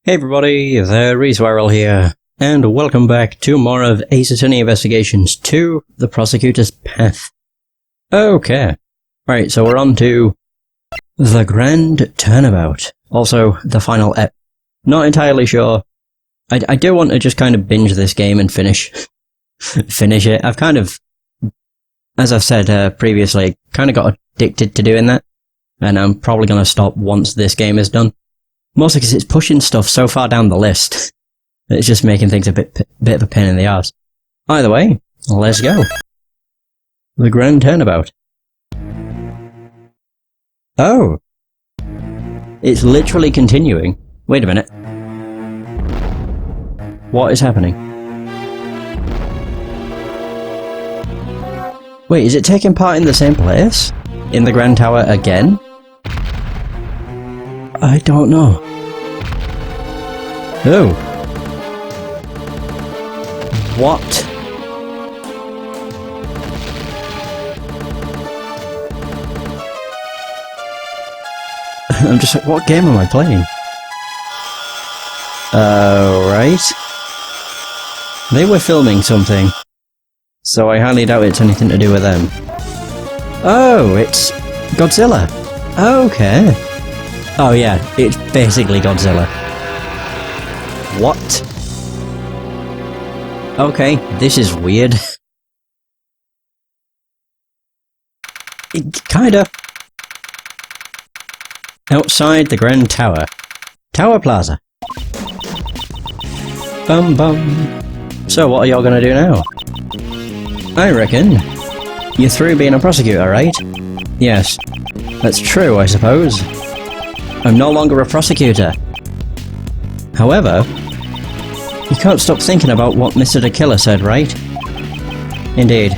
Hey everybody, the Reswirl here, and welcome back to more of Ace Attorney Investigations 2, The Prosecutor's Path. Okay, right, so we're on to the Grand Turnabout, also the final ep. Not entirely sure. I do want to just kind of binge this game and finish it. I've kind of, as I've said previously, kind of got addicted to doing that, and I'm probably going to stop once this game is done. Mostly because it's pushing stuff so far down the list. It's just making things a bit of a pain in the arse. Either way, let's go. The Grand Turnabout. Oh. It's literally continuing. Wait a minute. What is happening? Wait, is it taking part in the same place? In the Grand Tower again? I don't know. Oh. What? I'm just like, what game am I playing? Right. They were filming something, so I highly doubt it's anything to do with them. Oh, it's Godzilla. Okay. Oh yeah, it's basically Godzilla. What? Okay, this is weird. Kinda. Outside the Grand Tower. Tower Plaza. Bum bum. So what are y'all gonna do now? I reckon you're through being a prosecutor, right? Yes. That's true, I suppose. I'm no longer a prosecutor. However, you can't stop thinking about what Mr. the Killer said, right? Indeed.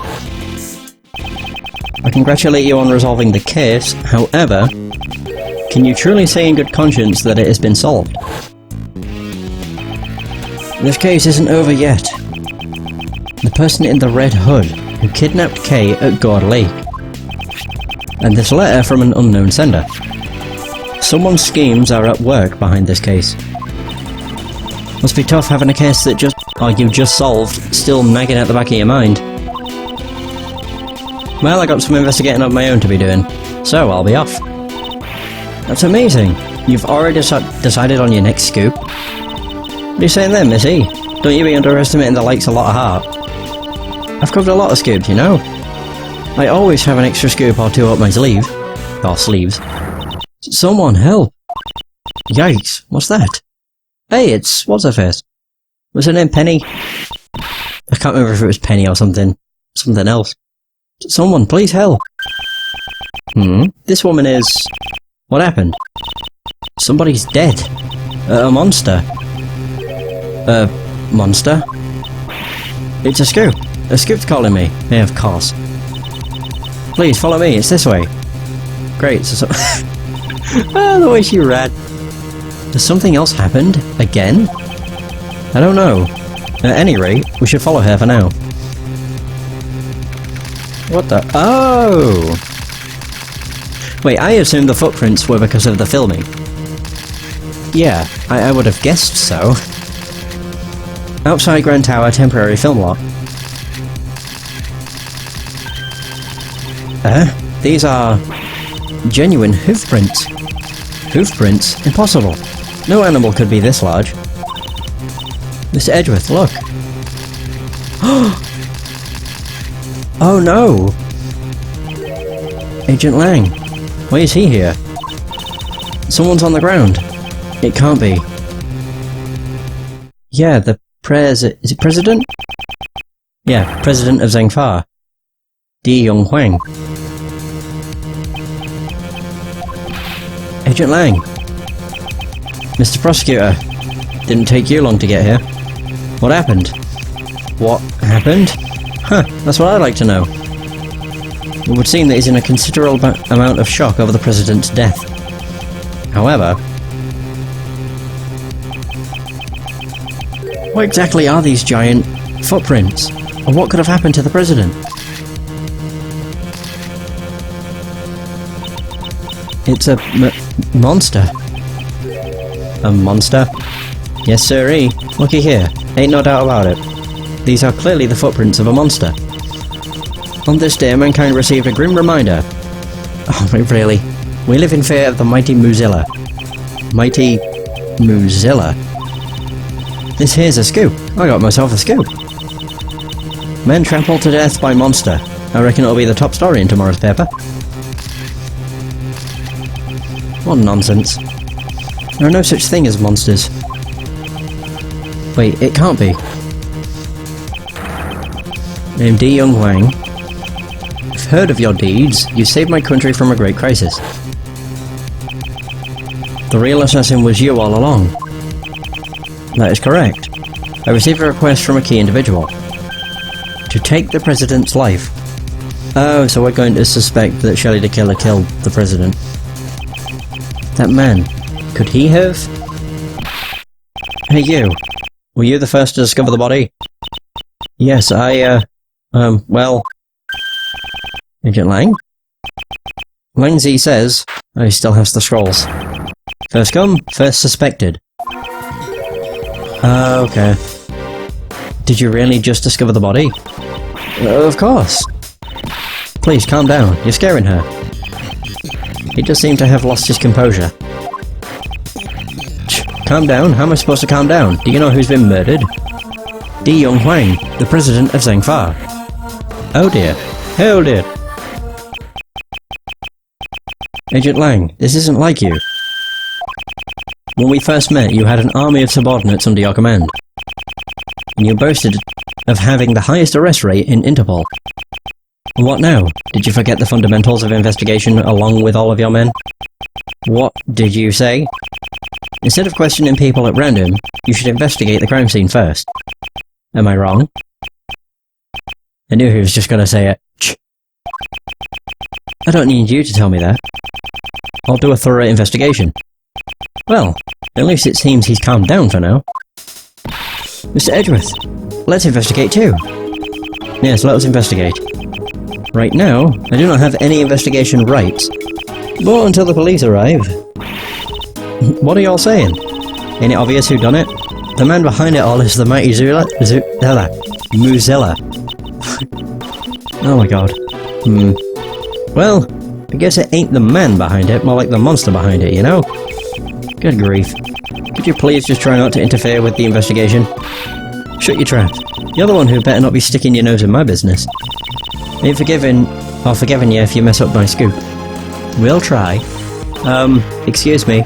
I congratulate you on resolving the case, however, can you truly say in good conscience that it has been solved? This case isn't over yet. The person in the red hood who kidnapped Kay at Gore Lake. And this letter from an unknown sender. Someone's schemes are at work behind this case. Must be tough having a case that you've just solved still nagging at the back of your mind. Well, I got some investigating of my own to be doing, so I'll be off. That's amazing. You've already decided on your next scoop? What are you saying there, Missy? Don't you be underestimating the likes of Lot of Heart. I've covered a lot of scoops, you know. I always have an extra scoop or two up my sleeve. Or sleeves. Someone help! Yikes, what's that? Hey, it's what's-her-face? Was her name Penny? I can't remember if it was Penny or something else. Someone, please help! This woman is... What happened? Somebody's dead. A monster. A monster? It's a scoop. A scoop's calling me. Yeah, of course. Please, follow me, it's this way. Great, so... the way she ran. Has something else happened? Again? I don't know. At any rate, we should follow her for now. What the... Oh! Wait, I assumed the footprints were because of the filming. Yeah, I would have guessed so. Outside Grand Tower temporary film lot. These are... genuine hoofprints. Hoofprints? Impossible. No animal could be this large. Mr. Edgeworth, look. Oh no! Agent Lang. Why is he here? Someone's on the ground. It can't be. Yeah, the is it President? Yeah, President of Zhengfa. Di Yong Huang. Agent Lang. Mr. Prosecutor. Didn't take you long to get here. What happened? What happened? Huh, that's what I'd like to know. It would seem that he's in a considerable amount of shock over the President's death. However... What exactly are these giant footprints? And what could have happened to the President? It's a monster. A monster? Yes, sirree. Looky here. Ain't no doubt about it. These are clearly the footprints of a monster. On this day, mankind received a grim reminder. Oh, really? We live in fear of the mighty Muzilla. Mighty Muzilla? This here's a scoop. I got myself a scoop. Men trampled to death by monster. I reckon it'll be the top story in tomorrow's paper. What nonsense. There are no such thing as monsters. Wait, it can't be. Named D. Young Wang. I've heard of your deeds. You saved my country from a great crisis. The real assassin was you all along. That is correct. I received a request from a key individual. To take the president's life. Oh, so we're going to suspect that Shelley the Killer killed the president. That man. Could he have? Hey you. Were you the first to discover the body? Yes, well... Agent Lang? Lang Z says... he still has the scrolls. First come, first suspected. Okay. Did you really just discover the body? Of course. Please, calm down. You're scaring her. He does seem to have lost his composure. Calm down? How am I supposed to calm down? Do you know who's been murdered? Di Young Huang, the president of Zhengfa. Oh dear. Oh dear. Agent Lang, this isn't like you. When we first met, you had an army of subordinates under your command. And you boasted of having the highest arrest rate in Interpol. What now? Did you forget the fundamentals of investigation along with all of your men? What did you say? Instead of questioning people at random, you should investigate the crime scene first. Am I wrong? I knew he was just gonna say it. Shh. I don't need you to tell me that. I'll do a thorough investigation. Well, at least it seems he's calmed down for now. Mr. Edgeworth, let's investigate too. Yes, let us investigate. Right now, I do not have any investigation rights. But until the police arrive... What are y'all saying? Ain't it obvious who done it? The man behind it all is the mighty Muzilla. Oh my god. Well, I guess it ain't the man behind it, more like the monster behind it, you know? Good grief. Could you please just try not to interfere with the investigation? Shut your trap. You're the one who better not be sticking your nose in my business. Ain't forgiving you if you mess up my scoop. We'll try. Excuse me.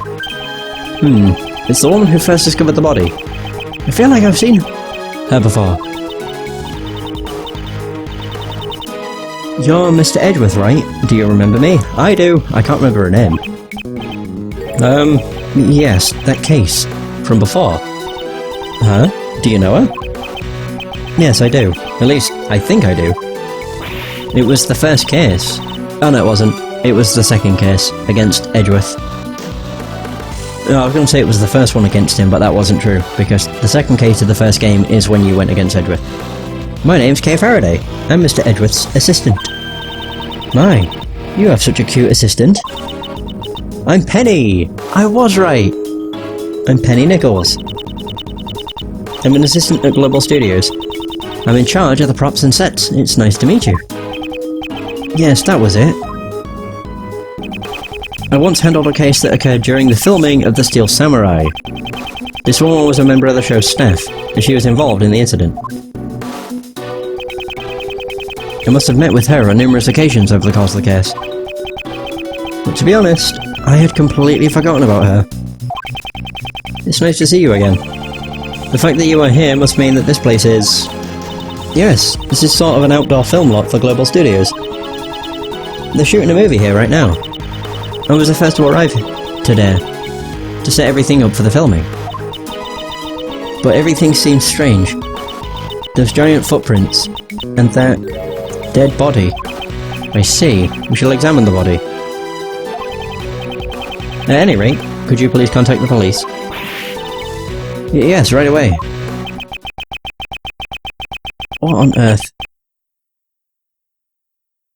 It's the woman who first discovered the body. I feel like I've seen her before. You're Mr. Edgeworth, right? Do you remember me? I do. I can't remember her name. Yes, that case. From before. Huh? Do you know her? Yes, I do. At least, I think I do. It was the first case. Oh no, it wasn't. It was the second case, against Edgeworth. No, I was going to say it was the first one against him, but that wasn't true, because the second case of the first game is when you went against Edgeworth. My name's Kay Faraday. I'm Mr. Edgeworth's assistant. My, you have such a cute assistant. I'm Penny! I was right! I'm Penny Nichols. I'm an assistant at Global Studios. I'm in charge of the props and sets. It's nice to meet you. Yes, that was it. I once handled a case that occurred during the filming of The Steel Samurai. This woman was a member of the show's staff, and she was involved in the incident. I must have met with her on numerous occasions over the course of the case. But to be honest, I had completely forgotten about her. It's nice to see you again. The fact that you are here must mean that this place is... Yes, this is sort of an outdoor film lot for Global Studios. They're shooting a movie here right now. I was the first to arrive today, to set everything up for the filming. But everything seems strange. Those giant footprints, and that dead body. I see. We shall examine the body. At any rate, could you please contact the police? Yes, right away. What on earth?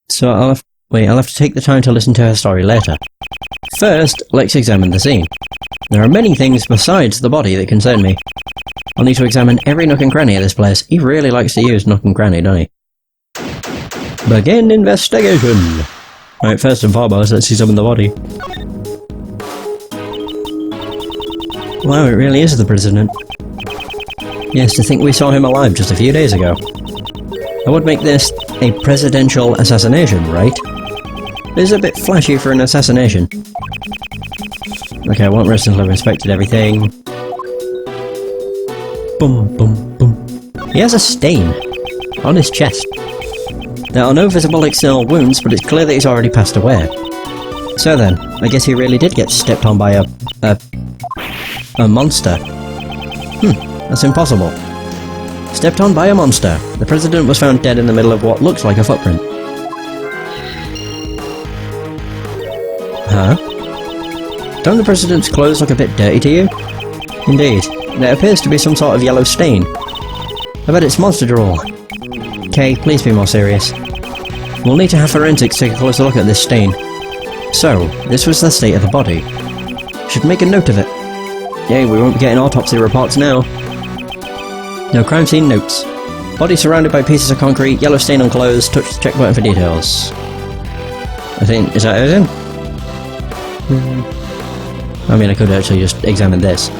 So I'll have to take the time to listen to her story later. First, let's examine the scene. There are many things besides the body that concern me. I'll need to examine every nook and cranny of this place. He really likes to use nook and cranny, doesn't he? Begin investigation! Right, first and foremost, let's examine the body. Wow, it really is the president. Yes, to think we saw him alive just a few days ago. I would make this a presidential assassination, right? This is a bit flashy for an assassination. Okay, I want rest until I've inspected everything. Boom, boom, boom. He has a stain on his chest. There are no visible external wounds, but it's clear that he's already passed away. So then, I guess he really did get stepped on by a monster. That's impossible. Stepped on by a monster. The president was found dead in the middle of what looks like a footprint. Huh? Don't the president's clothes look a bit dirty to you? Indeed. There appears to be some sort of yellow stain. I bet it's monster drool. Kay, please be more serious. We'll need to have forensics take a closer look at this stain. So, this was the state of the body. Should make a note of it. Yay, we won't be getting autopsy reports now. No crime scene notes. Body surrounded by pieces of concrete, yellow stain on clothes, touch the check button for details. I think, is that everything? I mean, I could actually just examine this.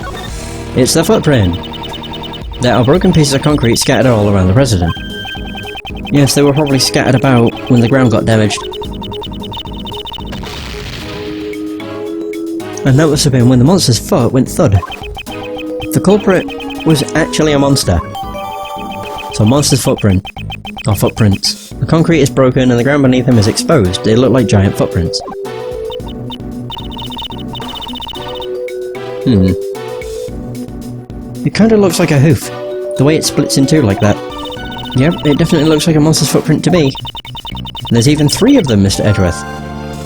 It's the footprint! There are broken pieces of concrete scattered all around the president. Yes, they were probably scattered about when the ground got damaged. And that must have been when the monster's foot went thud. The culprit was actually a monster. So monster's footprint. Or footprints. The concrete is broken and the ground beneath him is exposed. They look like giant footprints. It kinda looks like a hoof. The way it splits in two like that. Yep, it definitely looks like a monster's footprint to me. And there's even 3 of them, Mr. Edgeworth.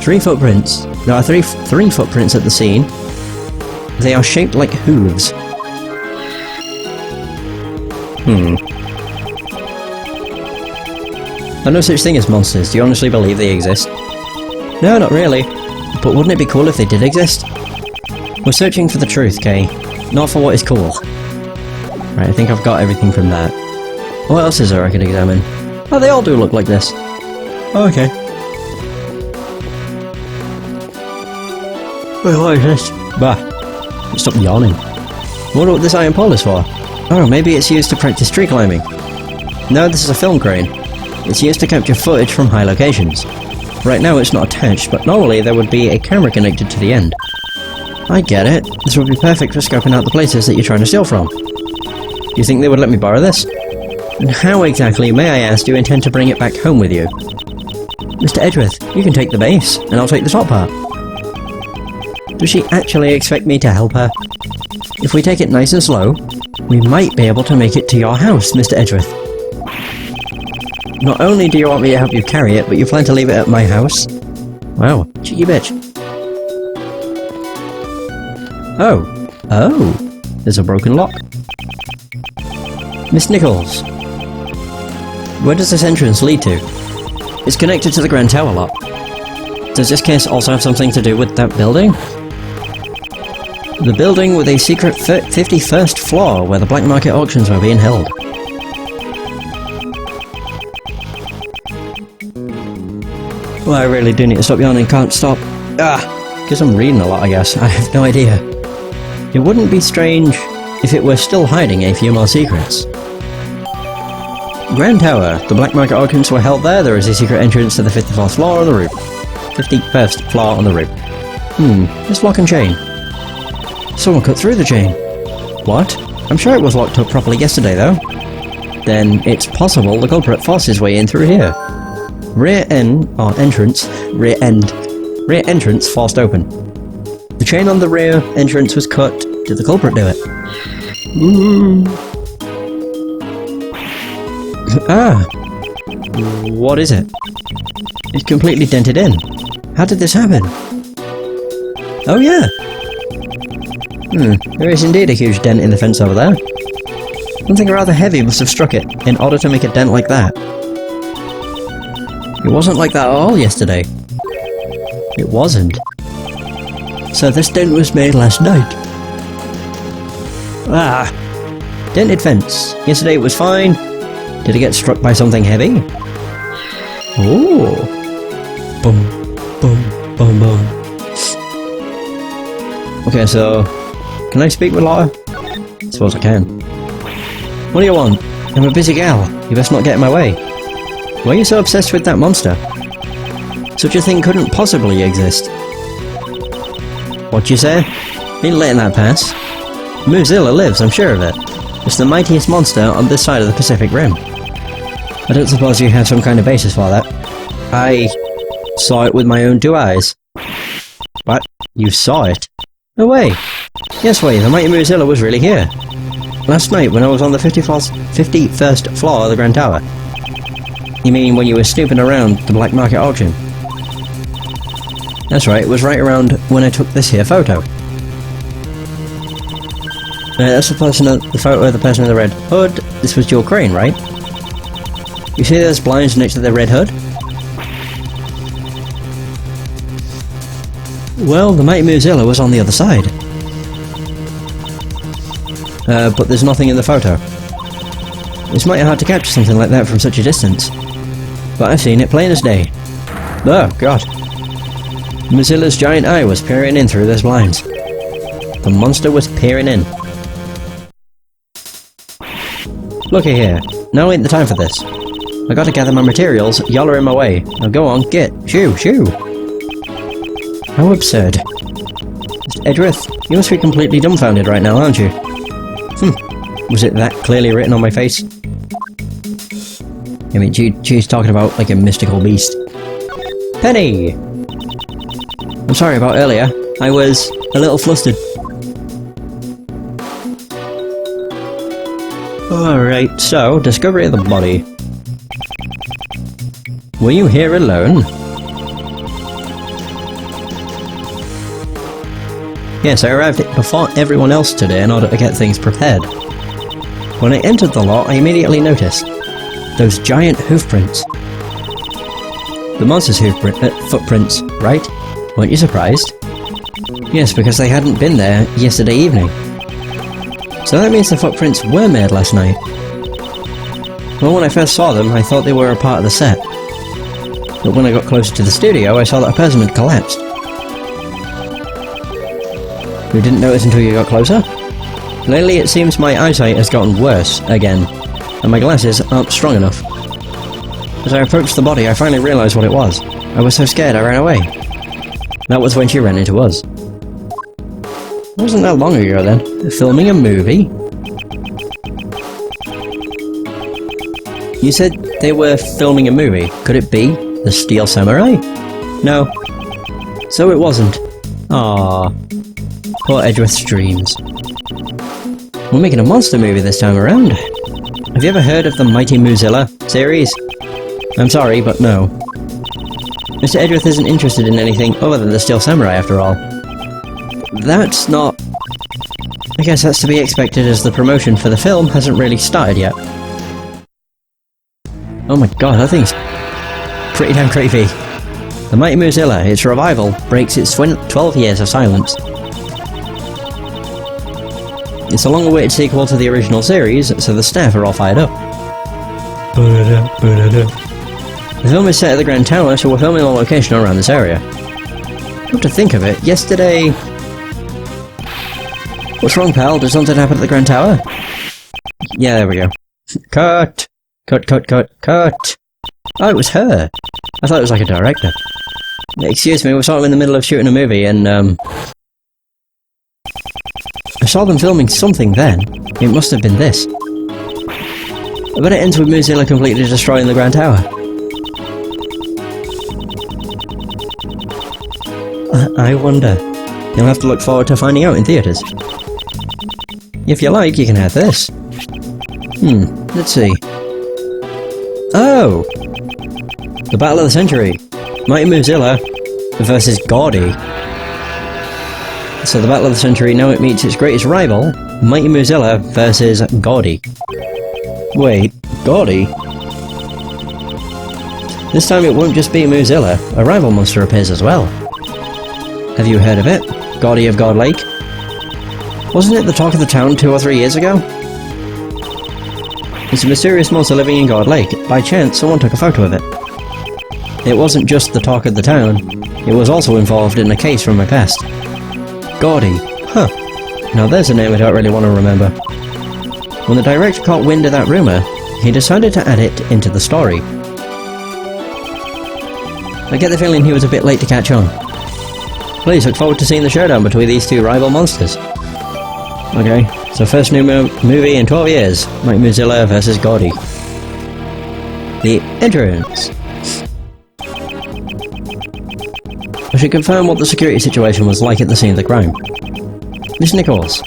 3 footprints. There are three footprints at the scene. They are shaped like hooves. There are no such thing as monsters. Do you honestly believe they exist? No, not really. But wouldn't it be cool if they did exist? We're searching for the truth, Kay. Not for what is cool. Right, I think I've got everything from that. What else is there I could examine? Oh, they all do look like this. Oh, okay. Wait, what is this? Bah. Stop yawning. I wonder what this iron pole is for. Oh, maybe it's used to practice tree climbing. No, this is a film crane. It's used to capture footage from high locations. Right now it's not attached, but normally there would be a camera connected to the end. I get it. This would be perfect for scoping out the places that you're trying to steal from. Do you think they would let me borrow this? And how exactly, may I ask, do you intend to bring it back home with you? Mr. Edgeworth, you can take the base, and I'll take the top part. Does she actually expect me to help her? If we take it nice and slow, we might be able to make it to your house, Mr. Edgeworth. Not only do you want me to help you carry it, but you plan to leave it at my house? Wow, cheeky bitch. Oh, there's a broken lock. Miss Nichols. Where does this entrance lead to? It's connected to the Grand Tower lock. Does this case also have something to do with that building? The building with a secret 51st floor where the black market auctions were being held. Well, I really do need to stop yawning, can't stop. Because I'm reading a lot, I guess. I have no idea. It wouldn't be strange if it were still hiding a few more secrets. Grand Tower. The black market auctions were held there. There is a secret entrance to the 54th floor on the roof. 51st floor on the roof. This lock and chain. Someone cut through the chain. What? I'm sure it was locked up properly yesterday, though. Then it's possible the culprit forced his way in through here. Rear entrance forced open. The chain on the rear entrance was cut. Did the culprit do it? What is it? It's completely dented in. How did this happen? Oh yeah! There is indeed a huge dent in the fence over there. Something rather heavy must have struck it, in order to make a dent like that. It wasn't like that at all yesterday. It wasn't. So this dent was made last night. Ah! Dented fence. Yesterday it was fine. Did it get struck by something heavy? Ooh. Boom, boom, boom, boom. Okay, so... Can I speak with Laura? I suppose I can. What do you want? I'm a busy gal. You best not get in my way. Why are you so obsessed with that monster? Such a thing couldn't possibly exist. What'd you say? Ain't letting that pass. Mozilla lives, I'm sure of it. It's the mightiest monster on this side of the Pacific Rim. I don't suppose you have some kind of basis for that. I saw it with my own 2 eyes. What? You saw it? No way! Yes way, the mighty Mozilla was really here. Last night when I was on the 51st floor of the Grand Tower. You mean when you were snooping around the black market auction? That's right, it was right around when I took this here photo. That's the photo of the person in the red hood. This was Joel Crane, right? You see those blinds next to the red hood? Well, the mighty Mozilla was on the other side. But there's nothing in the photo. It's mighty hard to capture something like that from such a distance. But I've seen it plain as day. Oh, God. Mozilla's giant eye was peering in through those blinds. The monster was peering in. Looky here. Now ain't the time for this. I gotta gather my materials, y'all are in my way. Now go on, get. Shoo, shoo! How absurd. Mr. Edgeworth, you must be completely dumbfounded right now, aren't you? Was it that clearly written on my face? I mean, she's talking about like a mystical beast. Penny! I'm sorry about earlier. I was a little flustered. Alright, so, discovery of the body. Were you here alone? Yes, I arrived before everyone else today in order to get things prepared. When I entered the lot, I immediately noticed those giant hoofprints. The monster's footprints, right? Weren't you surprised? Yes, because they hadn't been there yesterday evening. So that means the footprints were made last night. Well, when I first saw them, I thought they were a part of the set. But when I got closer to the studio, I saw that a person had collapsed. You didn't notice until you got closer? Lately it seems my eyesight has gotten worse, again, and my glasses aren't strong enough. As I approached the body, I finally realised what it was. I was so scared I ran away. That was when she ran into us. It wasn't that long ago then. Filming a movie? You said they were filming a movie. Could it be The Steel Samurai? No. So it wasn't. Aww. Poor Edgeworth's dreams. We're making a monster movie this time around. Have you ever heard of the Mighty Mozilla series? I'm sorry, but no. Mr. Edgeworth isn't interested in anything other than the Steel Samurai after all. That's not... I guess that's to be expected as the promotion for the film hasn't really started yet. Oh my god, that thing's pretty damn creepy. The Mighty Mozilla, its revival, breaks its 12 years of silence. It's a long-awaited sequel to the original series, so the staff are all fired up. The film is set at the Grand Tower, so we're filming a location around this area. Come to think of it, yesterday... What's wrong, pal? Did something happen at the Grand Tower? Yeah, there we go. Cut! Cut, cut, cut, cut! Oh, it was her! I thought it was like a director. Excuse me, we're sort of in the middle of shooting a movie, and, I saw them filming something then. It must have been this. I bet it ends with Mozilla completely destroying the Grand Tower. I wonder. You'll have to look forward to finding out in theatres. If you like, you can have this. Let's see. Oh! The Battle of the Century. Mighty Mozilla versus Gordy. So the Battle of the Century, now it meets its greatest rival, Mighty Mozilla versus Gordy. Wait, Gordy? This time it won't just be Mozilla, a rival monster appears as well. Have you heard of it? Gaudy of God Lake? Wasn't it the talk of the town 2 or 3 years ago? It's a mysterious monster living in God Lake. By chance, someone took a photo of it. It wasn't just the talk of the town, it was also involved in a case from my past. Gaudy. Huh. Now there's a name I don't really want to remember. When the director caught wind of that rumour, he decided to add it into the story. I get the feeling he was a bit late to catch on. Please look forward to seeing the showdown between these 2 rival monsters. Okay, so first new movie in 12 years, Mike Mozilla vs. Gaudy. The entrance. I should confirm what the security situation was like at the scene of the crime. Miss Nichols,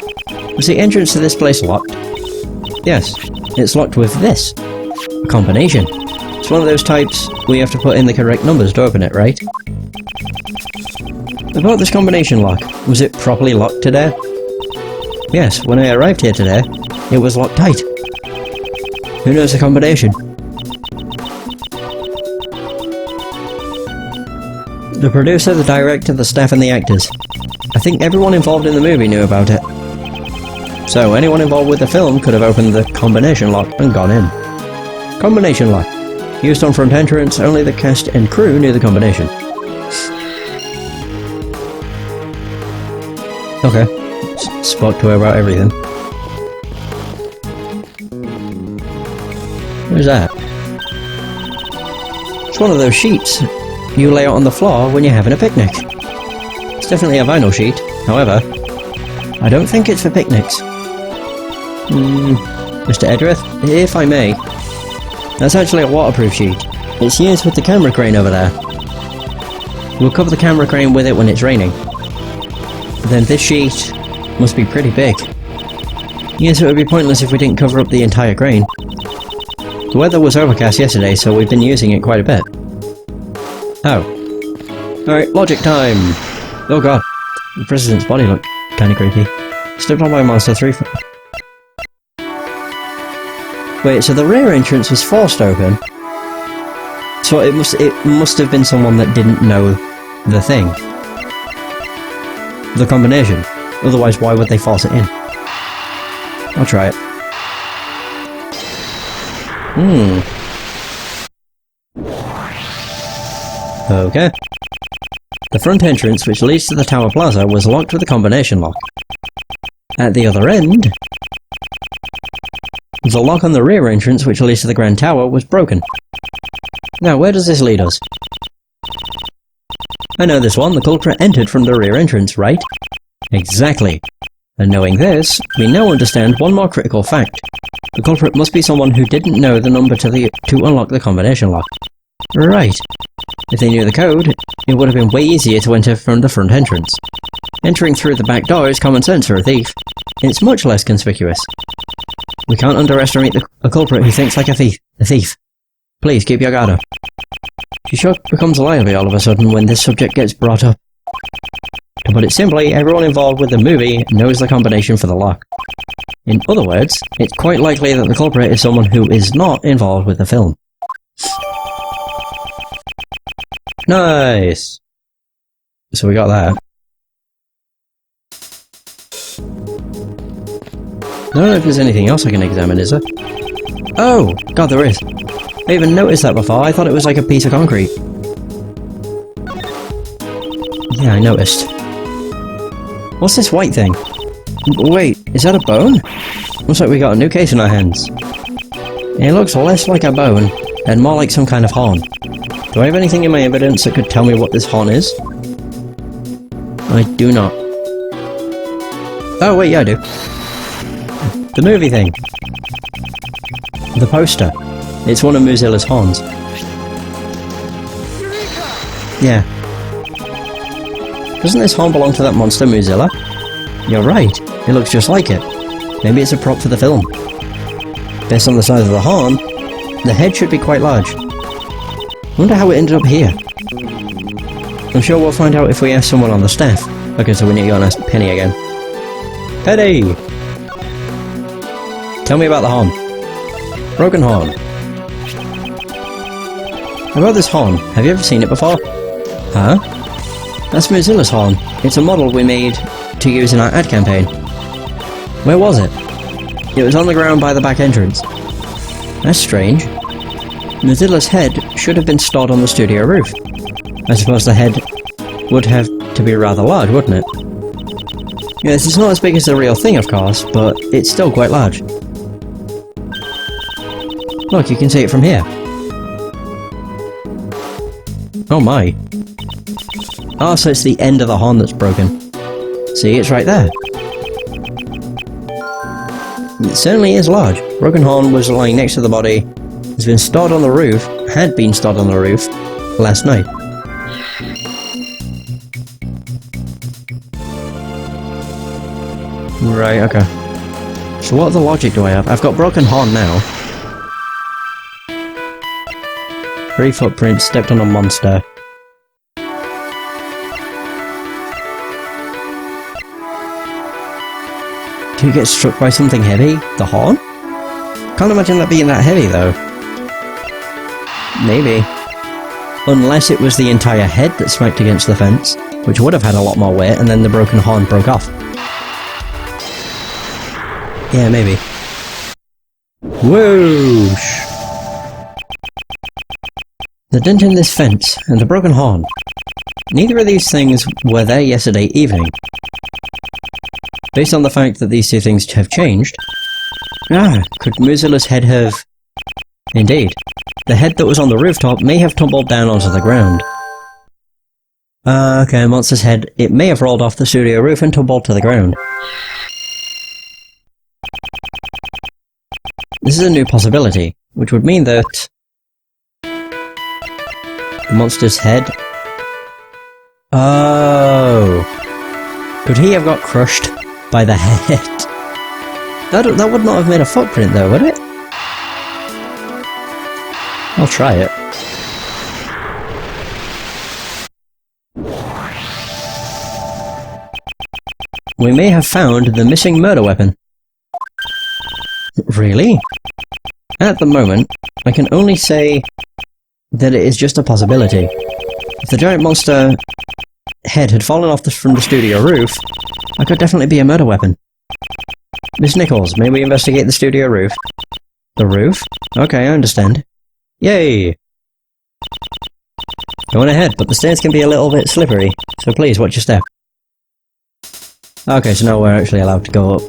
was the entrance to this place locked? Yes, it's locked with this. A combination. It's one of those types where you have to put in the correct numbers to open it, right? About this combination lock, was it properly locked today? Yes, when I arrived here today, it was locked tight. Who knows the combination? The producer, the director, the staff and the actors. I think everyone involved in the movie knew about it. So anyone involved with the film could have opened the combination lock and gone in. Combination lock. Used on front entrance, only the cast and crew knew the combination. Okay. Spoke to her about everything. What is that? It's one of those sheets you lay out on the floor when you're having a picnic. It's definitely a vinyl sheet, however, I don't think it's for picnics. Mr. Edgeworth, if I may, that's actually a waterproof sheet. It's used with the camera crane over there. We'll cover the camera crane with it when it's raining. Then this sheet must be pretty big. Yes, it would be pointless if we didn't cover up the entire crane. The weather was overcast yesterday, so we've been using it quite a bit. Oh. Alright, logic time! Oh god, the president's body looked kinda creepy. Stepped on by monster 3 Wait, so the rear entrance was forced open? So it must have been someone that didn't know the thing. The combination. Otherwise, why would they force it in? I'll try it. Okay. The front entrance, which leads to the Tower Plaza, was locked with a combination lock. At the other end, the lock on the rear entrance, which leads to the Grand Tower, was broken. Now, where does this lead us? I know this one. The culprit entered from the rear entrance, right? Exactly. And knowing this, we now understand one more critical fact. The culprit must be someone who didn't know the number to unlock the combination lock. Right. If they knew the code, it would have been way easier to enter from the front entrance. Entering through the back door is common sense for a thief. It's much less conspicuous. We can't underestimate a culprit who thinks like a thief. Please keep your guard up. She sure becomes lively all of a sudden when this subject gets brought up. To put it simply, everyone involved with the movie knows the combination for the lock. In other words, it's quite likely that the culprit is someone who is not involved with the film. Nice! So we got that. I don't know if there's anything else I can examine, is there? Oh! God, there is! I even noticed that before. I thought it was like a piece of concrete. Yeah, I noticed. What's this white thing? Wait, is that a bone? Looks like we got a new case in our hands. It looks less like a bone, and more like some kind of horn. Do I have anything in my evidence that could tell me what this horn is? I do not. Oh wait, yeah I do. The movie thing. The poster. It's one of Mozilla's horns. Yeah. Doesn't this horn belong to that monster, Mozilla? You're right. It looks just like it. Maybe it's a prop for the film. Based on the size of the horn, the head should be quite large. Wonder how it ended up here. I'm sure we'll find out if we ask someone on the staff. Okay, so we need to go and ask Penny again. Penny! Tell me about the horn. Broken horn. About this horn, have you ever seen it before? Huh? That's Mozilla's horn. It's a model we made to use in our ad campaign. Where was it? It was on the ground by the back entrance. That's strange. Mozilla's head should have been stored on the studio roof. I suppose the head would have to be rather large, wouldn't it? Yes, it's not as big as the real thing, of course, but it's still quite large. Look, you can see it from here. Oh my. Oh, so it's the end of the horn that's broken. See, it's right there. It certainly is large. Broken horn was lying next to the body. It's been stored on the roof, had been stored on the roof, last night. Right, okay. So what other logic do I have? I've got broken horn now. 3 footprints, stepped on a monster. Do you get struck by something heavy? The horn? Can't imagine that being that heavy though. Maybe. Unless it was the entire head that smacked against the fence, which would have had a lot more weight, and then the broken horn broke off. Yeah, maybe. Whoosh! The dent in this fence, and a broken horn. Neither of these things were there yesterday evening. Based on the fact that these two things have changed... could Mozilla's head have... Indeed. The head that was on the rooftop may have tumbled down onto the ground. Okay, monster's head. It may have rolled off the studio roof and tumbled to the ground. This is a new possibility, which would mean that... the monster's head... Oh... Could he have got crushed by the head? That would not have made a footprint though, would it? I'll try it. We may have found the missing murder weapon. Really? At the moment, I can only say that it is just a possibility. If the giant monster head had fallen off from the studio roof, that could definitely be a murder weapon. Miss Nichols, may we investigate the studio roof? The roof? Okay, I understand. Yay! Go on ahead, but the stairs can be a little bit slippery, so please watch your step. Okay, so now we're actually allowed to go up.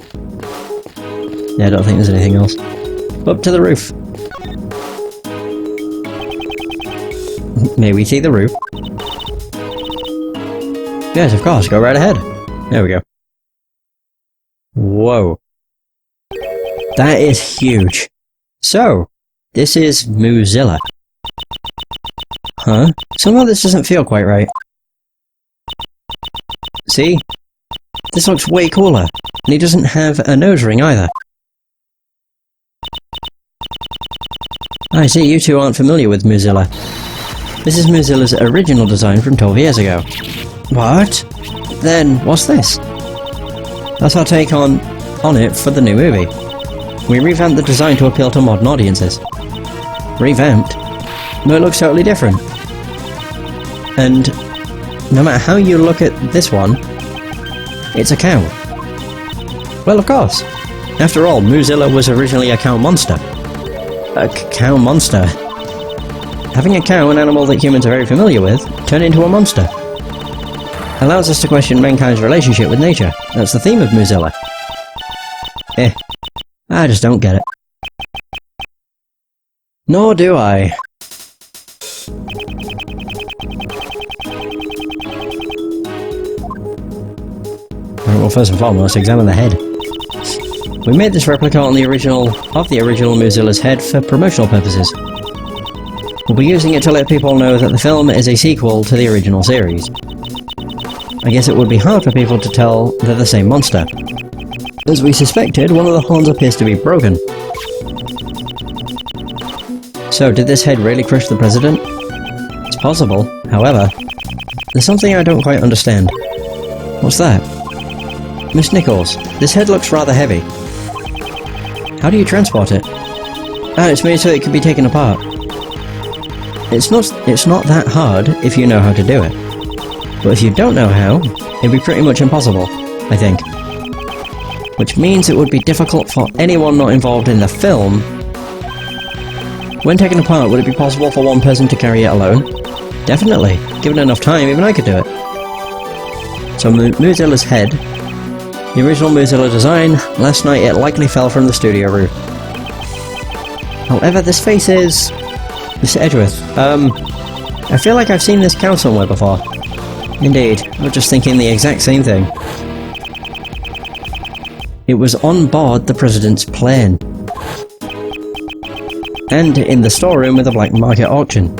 Yeah, I don't think there's anything else. Up to the roof. May we see the roof? Yes, of course, go right ahead. There we go. Whoa. That is huge. So, this is Mozilla. Huh? Somehow this doesn't feel quite right. See? This looks way cooler. And he doesn't have a nose ring either. I see you two aren't familiar with Mozilla. This is Mozilla's original design from 12 years ago. What? Then, what's this? That's our take on it for the new movie. We revamped the design to appeal to modern audiences. Revamped? No, it looks totally different. And no matter how you look at this one, it's a cow. Well, of course. After all, Mozilla was originally a cow monster. A cow monster. Having a cow, an animal that humans are very familiar with, turn into a monster. Allows us to question mankind's relationship with nature. That's the theme of Mozilla. I just don't get it. Nor do I. Right, well, first and foremost, examine the head. We made this replica of the original Mozilla's head for promotional purposes. We'll be using it to let people know that the film is a sequel to the original series. I guess it would be hard for people to tell they're the same monster. As we suspected, one of the horns appears to be broken. So, did this head really crush the president? It's possible. However, there's something I don't quite understand. What's that? Miss Nichols, this head looks rather heavy. How do you transport it? It's made so it can be taken apart. It's not that hard if you know how to do it. But if you don't know how, it'd be pretty much impossible, I think. Which means it would be difficult for anyone not involved in the film. When taken apart, would it be possible for one person to carry it alone? Definitely. Given enough time, even I could do it. So Mozilla's head, the original Mozilla design, last night it likely fell from the studio roof. However, this face is... Mr. Edgeworth. I feel like I've seen this cow somewhere before. Indeed, I was just thinking the exact same thing. It was on board the President's plane. And in the storeroom with a black market auction.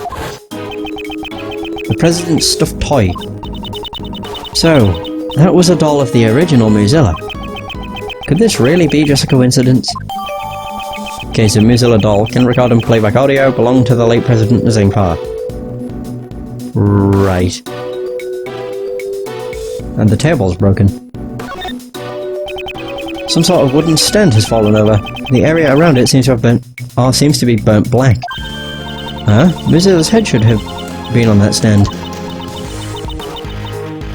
The President's stuffed toy. So, that was a doll of the original Mozilla. Could this really be just a coincidence? Okay, so Mozilla doll can record and playback audio belong to the late President Zingpa. Right. And the table's broken. Some sort of wooden stand has fallen over. The area around it seems to have seems to be burnt black. Huh? Mozilla's head should have been on that stand.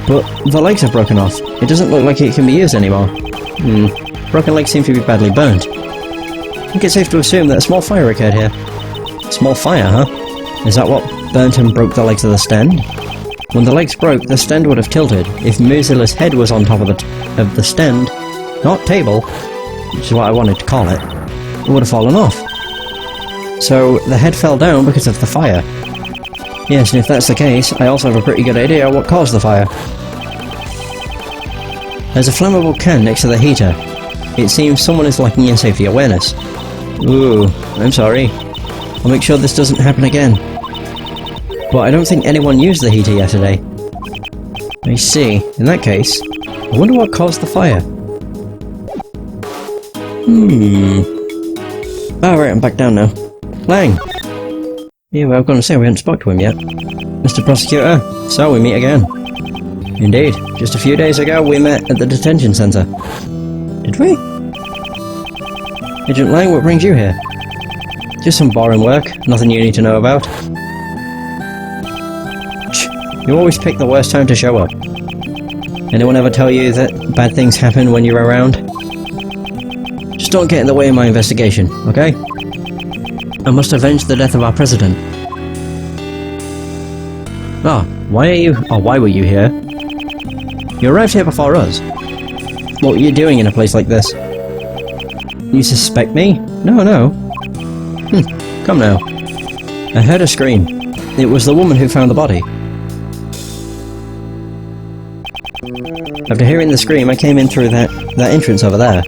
But the legs are broken off. It doesn't look like it can be used anymore. Broken legs seem to be badly burnt. I think it's safe to assume that a small fire occurred here. Small fire, huh? Is that what burnt and broke the legs of the stand? When the legs broke, the stand would have tilted. If Mozilla's head was on top of the stand, not table, which is what I wanted to call it, it would have fallen off. So the head fell down because of the fire. Yes, and if that's the case, I also have a pretty good idea what caused the fire. There's a flammable can next to the heater. It seems someone is lacking in safety awareness. Ooh, I'm sorry. I'll make sure this doesn't happen again. But I don't think anyone used the heater yesterday. I see. In that case, I wonder what caused the fire. Alright, I'm back down now. Lang! Yeah, well, I was going to say we hadn't spoke to him yet. Mr. Prosecutor, so we meet again. Indeed. Just a few days ago, we met at the detention centre. Did we? Agent Lang, what brings you here? Just some boring work. Nothing you need to know about. You always pick the worst time to show up. Anyone ever tell you that bad things happen when you're around? Just don't get in the way of my investigation, okay? I must avenge the death of our president. Why were you here? You arrived here before us. What were you doing in a place like this? You suspect me? No. Come now. I heard a scream. It was the woman who found the body. After hearing the scream, I came in through that entrance over there.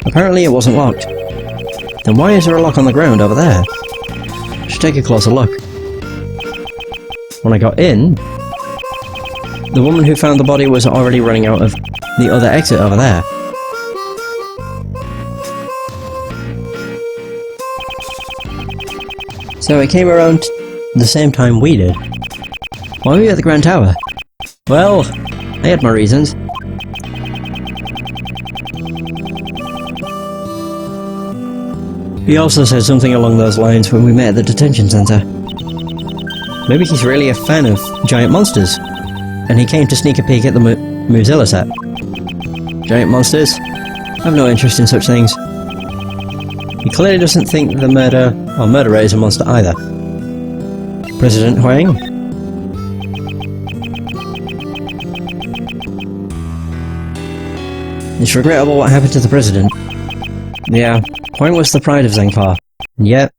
Apparently it wasn't locked. Then why is there a lock on the ground over there? Should take a closer look. When I got in, the woman who found the body was already running out of the other exit over there. So I came around the same time we did. Why were you at the Grand Tower? Well, I had my reasons. He also said something along those lines when we met at the detention centre. Maybe he's really a fan of giant monsters, and he came to sneak a peek at the Mozilla set. Giant monsters? I have no interest in such things. He clearly doesn't think the murderer is a monster either. President Huang? It's regrettable what happened to the president. Yeah, Huang was the pride of Zhengpa. And yet,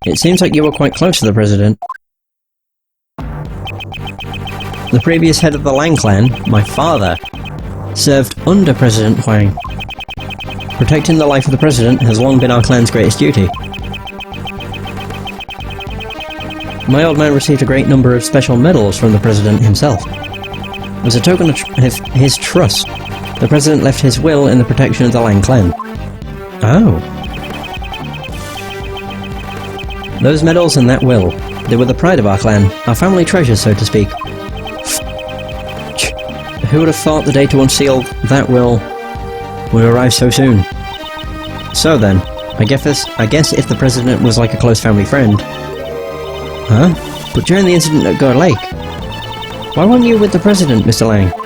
it seems like you were quite close to the president. The previous head of the Lang clan, my father, served under President Huang. Protecting the life of the president has long been our clan's greatest duty. My old man received a great number of special medals from the president himself. As a token of his trust, the president left his will in the protection of the Lang clan. Oh. Those medals and that will, they were the pride of our clan, our family treasures, so to speak. Who would have thought the day to unseal that will would arrive so soon? So then, I guess if the president was like a close family friend... Huh? But during the incident at Gore Lake... Why weren't you with the President, Mr. Lang?